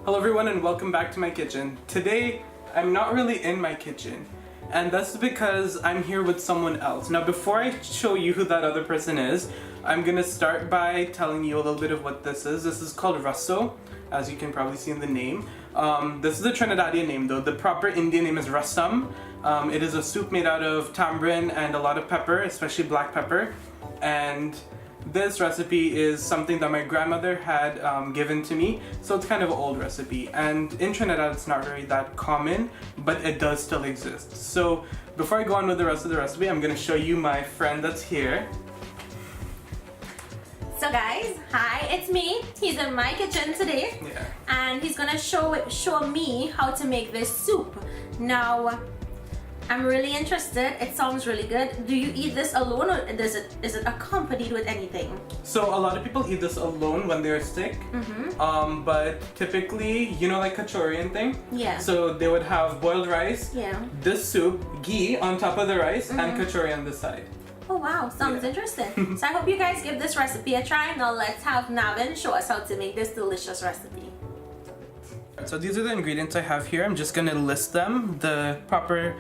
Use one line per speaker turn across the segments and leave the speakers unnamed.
Hello everyone and welcome back to my kitchen. Today, I'm not really in my kitchen, and that's because I'm here with someone else. Now before I show you who that other person is, I'm gonna start by telling you a little bit of what this is. This is called Rassam, as you can probably see in the name. This is a Trinidadian name though. The proper Indian name is Rassam. It is a soup made out of tamarind and a lot of pepper, especially black pepper. And this recipe is something that my grandmother had given to me, so it's kind of an old recipe. And in Trinidad it's not very that common, but it does still exist. So before I go on with the rest of the recipe, I'm going to show you my friend that's here.
So guys, hi, it's me. He's in my kitchen today, and he's gonna show me how to make this soup. Now, I'm really interested. It sounds really good. Do you eat this alone, or is it accompanied with anything?
So a lot of people eat this alone when they're sick. But typically, you know, like Kachorian thing.
Yeah.
So they would have boiled rice.
Yeah.
This soup, ghee on top of the rice, and kachori on the side.
Oh wow, sounds interesting. So I hope you guys give this recipe a try. Now let's have Navin show us how to make this delicious recipe.
So these are the ingredients I have here. I'm just gonna list them. The proper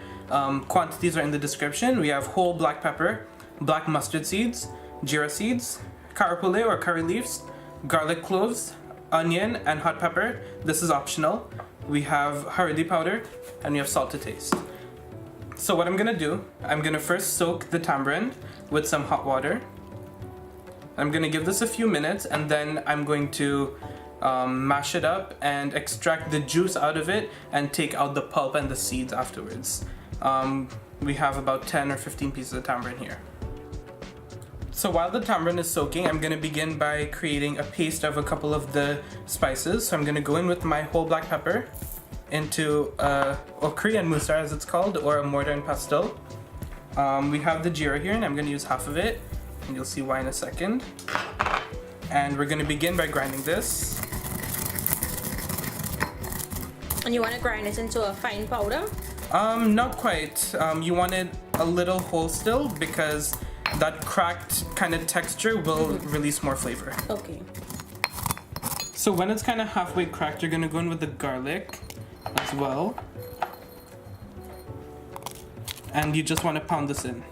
quantities are in the description. We have whole black pepper, black mustard seeds, geera seeds, carapule or curry leaves, garlic cloves, onion, and hot pepper. This is optional. We have haridi powder, and we have salt to taste. So what I'm gonna do, I'm gonna first soak the tamarind with some hot water. I'm gonna give this a few minutes, and then I'm going to mash it up and extract the juice out of it and take out the pulp and the seeds afterwards. We have about 10 or 15 pieces of tamarind here. So while the tamarind is soaking, I'm gonna begin by creating a paste of a couple of the spices. So I'm gonna go in with my whole black pepper into okri and musar, as it's called, or a mortar and pestle. We have the geera here, and I'm gonna use half of it, and you'll see why in a second. And we're gonna begin by grinding this.
And you want to grind it into a fine powder?
Not quite. You want it a little whole still, because that cracked kind of texture will release more flavor.
Okay.
So when it's kind of halfway cracked, you're gonna go in with the garlic as well. And you just want to pound this in.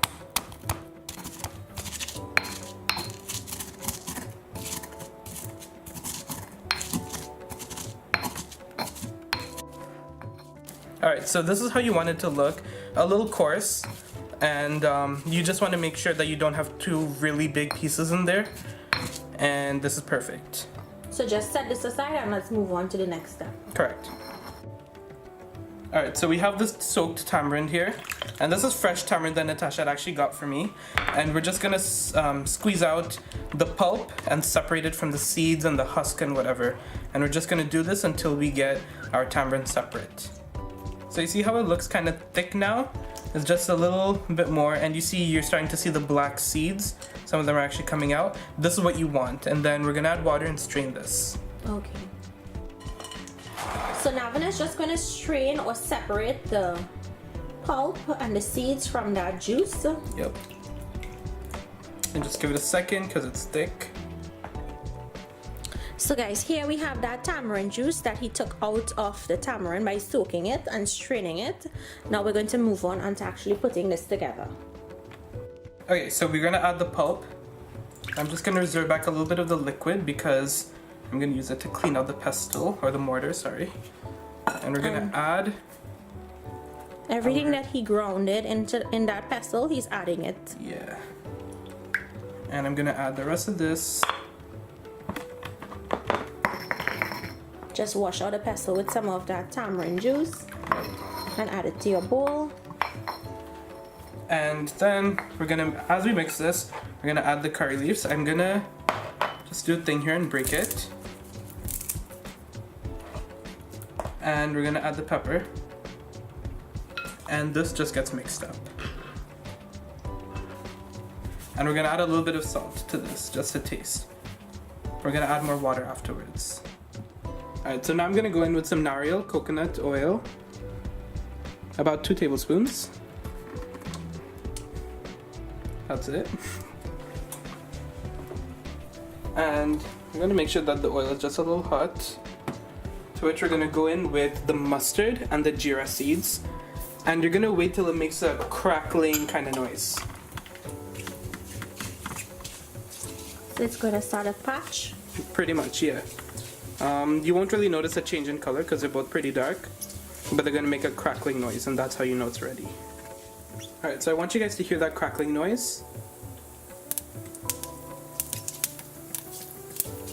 Alright, so this is how you want it to look. A little coarse, and you just want to make sure that you don't have two really big pieces in there. And this is perfect.
So just set this aside and let's move on to the next step.
Correct. Alright, so we have this soaked tamarind here. And this is fresh tamarind that Natasha had actually got for me. And we're just gonna squeeze out the pulp and separate it from the seeds and the husk and whatever. And we're just gonna do this until we get our tamarind separate. So you see how it looks kind of thick now? It's just a little bit more, and you see you're starting to see the black seeds. Some of them are actually coming out. This is what you want, and then we're gonna add water and strain this.
Okay. So Navin is just gonna strain or separate the pulp and the seeds from that juice.
Yep. And just give it a second because it's thick.
So guys, here we have that tamarind juice that he took out of the tamarind by soaking it and straining it. Now we're going to move on and to actually putting this together.
Okay, so we're gonna add the pulp. I'm just gonna reserve back a little bit of the liquid because I'm gonna use it to clean out the pestle, or the mortar, sorry. And we're gonna add
everything that he grounded in that pestle, he's adding it.
Yeah. And I'm gonna add the rest of this.
Just wash out the pestle with some of that tamarind juice and add it to your bowl.
And then we're gonna, as we mix this, we're gonna add the curry leaves. I'm gonna just do a thing here and break it. And we're gonna add the pepper. And this just gets mixed up. And we're gonna add a little bit of salt to this, just to taste. We're gonna add more water afterwards. Alright, so now I'm gonna go in with some nariyal coconut oil. About 2 tablespoons. That's it. And I'm gonna make sure that the oil is just a little hot to To which we're gonna go in with the mustard and the geera seeds. And you're gonna wait till it makes a crackling kind of noise.
So it's gonna start a patch?
Pretty much, yeah. You won't really notice a change in color because they're both pretty dark, but they're gonna make a crackling noise, and that's how you know it's ready. Alright, so I want you guys to hear that crackling noise.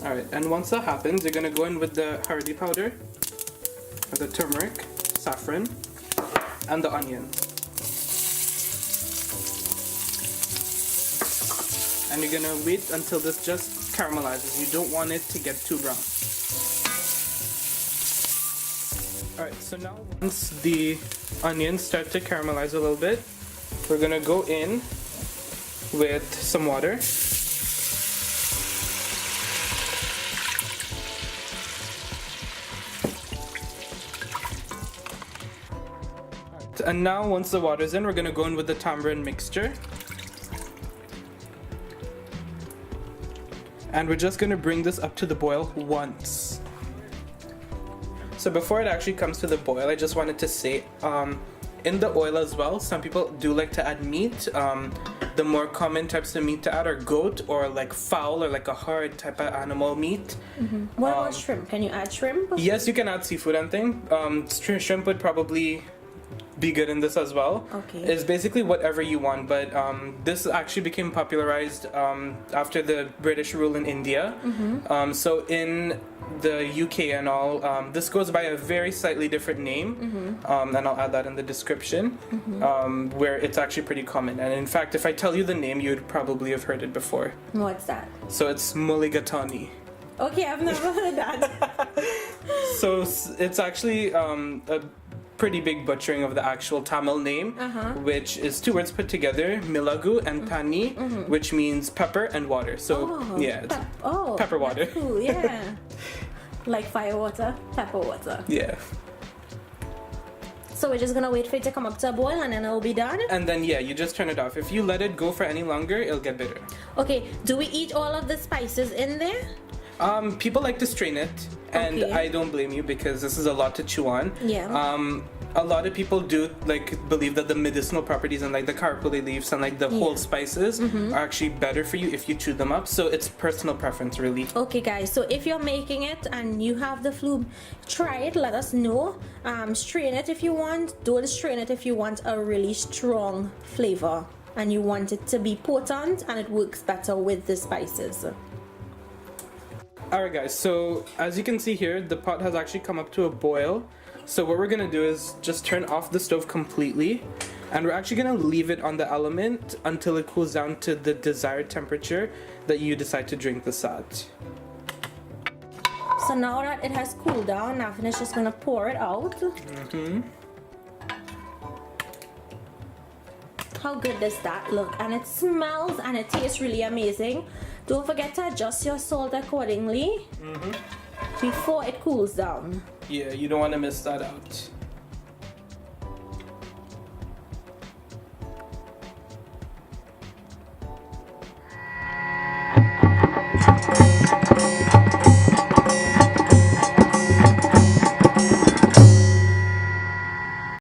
Alright, and once that happens, you're gonna go in with the hardi powder, the turmeric, saffron, and the onion. And you're gonna wait until this just caramelizes. You don't want it to get too brown. Alright, so now once the onions start to caramelize a little bit, we're gonna go in with some water. And now once the water's in, we're gonna go in with the tamarind mixture. And we're just gonna bring this up to the boil once. So before it actually comes to the boil, I just wanted to say, in the oil as well, some people do like to add meat. The more common types of meat to add are goat or like fowl or like a hard type of animal meat.
What about shrimp? Can you add shrimp?
Yes, you can add seafood and thing. Shrimp would probably be good in this as well.
Okay.
It's basically whatever you want, but this actually became popularized after the British rule in India. So in the UK and all, this goes by a very slightly different name, and I'll add that in the description, where it's actually pretty common. And in fact, if I tell you the name, you'd probably have heard it before.
What's that?
So it's Mulligatawny.
Okay, I've never heard that.
So it's actually a pretty big butchering of the actual Tamil name, which is two words put together, milagu and tani, which means pepper and water. So yeah, it's pepper water.
Cool, yeah. Like fire water, pepper water.
Yeah.
So we're just gonna wait for it to come up to a boil and then it'll be done?
And then yeah, you just turn it off. If you let it go for any longer, it'll get bitter.
Okay, do we eat all of the spices in there?
People like to strain it, and
Okay.
I don't blame you because this is a lot to chew on.
Yeah.
A lot of people do like believe that the medicinal properties and like the karpuli leaves and like the whole spices are actually better for you if you chew them up. So it's personal preference, really.
Okay guys, so if you're making it and you have the flu, try it, let us know. Strain it if you want. Don't strain it if you want a really strong flavor and you want it to be potent and it works better with the spices.
Alright guys, so as you can see here, the pot has actually come up to a boil. So what we're gonna do is just turn off the stove completely, and we're actually gonna leave it on the element until it cools down to the desired temperature that you decide to drink this at.
So now that it has cooled down, Nathan is just gonna pour it out. How good does that look? And it smells and it tastes really amazing. Don't forget to adjust your salt accordingly before it cools down.
Yeah, you don't want to miss that out.